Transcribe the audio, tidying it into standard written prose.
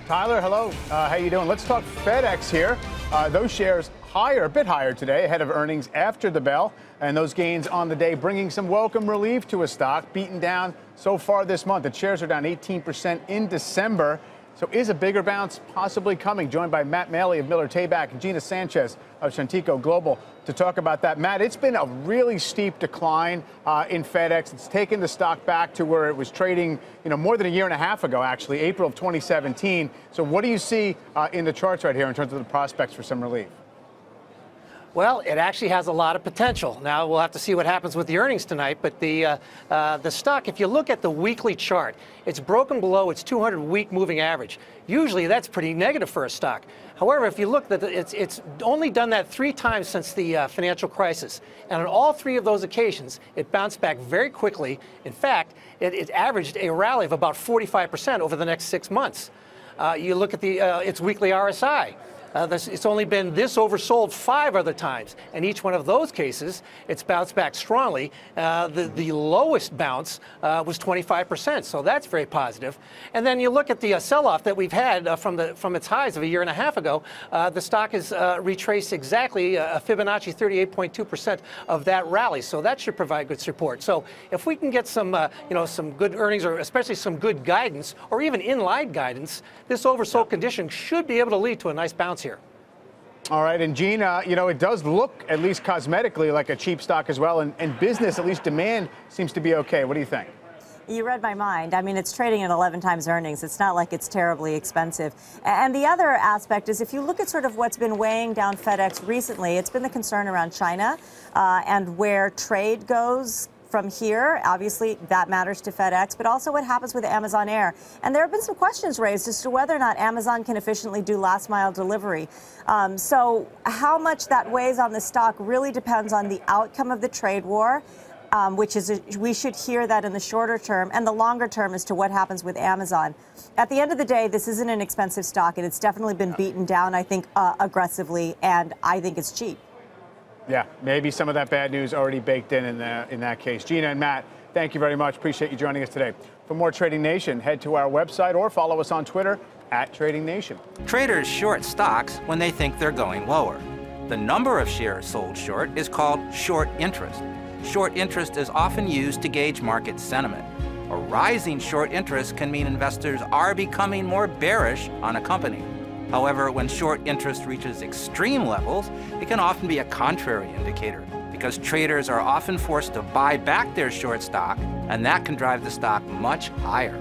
Tyler, hello. How you doing? Let's talk FedEx here. Those shares higher, a bit higher today, ahead of earnings after the bell. And those gains on the day bringing some welcome relief to a stock beaten down so far this month. The shares are down 18% in December. So is a bigger bounce possibly coming? Joined by Maley of Miller Tabak and Gina Sanchez of Chantico Global to talk about that. Matt, it's been a really steep decline in FedEx. It's taken the stock back to where it was trading, more than a year and a half ago, actually, April of 2017. So what do you see in the charts right here in terms of the prospects for some relief? Well, it actually has a lot of potential. Now, we'll have to see what happens with the earnings tonight, but the stock, if you look at the weekly chart, it's broken below its 200-week moving average. Usually, that's pretty negative for a stock. However, if you look, it's only done that 3 times since the financial crisis, and on all 3 of those occasions, it bounced back very quickly. In fact, it averaged a rally of about 45% over the next 6 months. You look at its weekly RSI. It's only been this oversold 5 other times. And each one of those cases, it's bounced back strongly. The lowest bounce was 25%, so that's very positive. And then you look at the sell-off that we've had from its highs of a year and a half ago. The stock has retraced exactly a Fibonacci 38.2% of that rally, so that should provide good support. So if we can get some good earnings, or especially some good guidance, or even in-line guidance, this oversold condition should be able to lead to a nice bounce here. All right, and Gina, it does look, at least cosmetically, like a cheap stock as well, and business, at least demand, seems to be okay. What do you think? You read my mind. I mean, it's trading at 11 times earnings. It's not like it's terribly expensive. And the other aspect is, if you look at sort of what's been weighing down FedEx recently, it's been the concern around China and where trade goes from here. Obviously, that matters to FedEx, but also what happens with Amazon Air. And there have been some questions raised as to whether or not Amazon can efficiently do last mile delivery. So how much that weighs on the stock really depends on the outcome of the trade war, which is we should hear that in the shorter term, and the longer term as to what happens with Amazon. At the end of the day, this isn't an expensive stock, and it's definitely been beaten down, I think, aggressively, and I think it's cheap. Yeah, maybe some of that bad news already baked in that case. Gina and Matt, thank you very much. Appreciate you joining us today. For more Trading Nation, head to our website or follow us on Twitter @TradingNation. Traders short stocks when they think they're going lower. The number of shares sold short is called short interest. Short interest is often used to gauge market sentiment. A rising short interest can mean investors are becoming more bearish on a company. However, when short interest reaches extreme levels, it can often be a contrary indicator, because traders are often forced to buy back their short stock, and that can drive the stock much higher.